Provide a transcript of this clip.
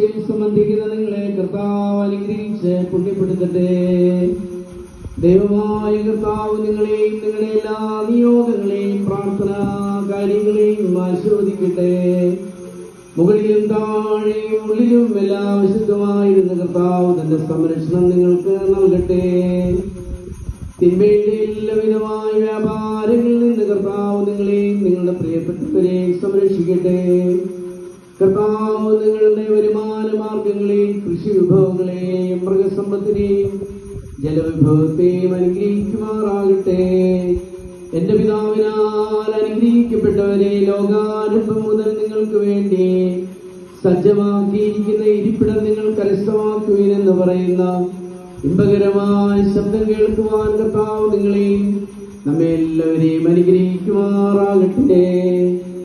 പ്രാർത്ഥനയിൽ സംബന്ധിക്കുന്ന നിങ്ങളെ കർത്താവ് അനുഗ്രഹിച്ച് പുണ്യപ്പെടുത്തട്ടെ. ദൈവമായ കർത്താവ് നിങ്ങളെയും നിങ്ങളുടെ എല്ലാ നിയോഗങ്ങളെയും പ്രാർത്ഥനാ കാര്യങ്ങളെയും ആശീർവദിക്കട്ടെ. മുകളിലും താഴെയും ഉള്ളിലും എല്ലാം വിശുദ്ധമായിരുന്ന കർത്താവ് തന്റെ സംരക്ഷണം നിങ്ങൾക്ക് നൽകട്ടെ. തിന്മയുടെ എല്ലാവിധമായ വ്യാപാരങ്ങളിൽ നിന്ന് കർത്താവ് നിങ്ങളെയും നിങ്ങളുടെ പ്രിയപ്പെട്ടവരെയും സംരക്ഷിക്കട്ടെ. കർത്താവ് നിങ്ങളുടെ വരുമാന മാർഗങ്ങളെയും കൃഷി വിഭവങ്ങളെയും മൃഗസമ്പത്തിനെയും ജലവിഭവത്തെയും അനുഗ്രഹിക്കുമാറാകട്ടെ. എന്റെ പിതാവിനാൽ അനുഗ്രഹിക്കപ്പെട്ടവരെ, ലോകാരംഭം മുതൽ നിങ്ങൾക്ക് വേണ്ടി സജ്ജമാക്കിയിരിക്കുന്ന ഇരിപ്പിടം നിങ്ങൾ കരസ്ഥമാക്കുവിനെന്ന് പറയുന്ന ഇമ്പകരമായ ശബ്ദം കേൾക്കുവാൻ കർത്താവ് നിങ്ങളെയും നമ്മെ എല്ലാവരെയും അനുഗ്രഹിക്കുമാറാകട്ടെ.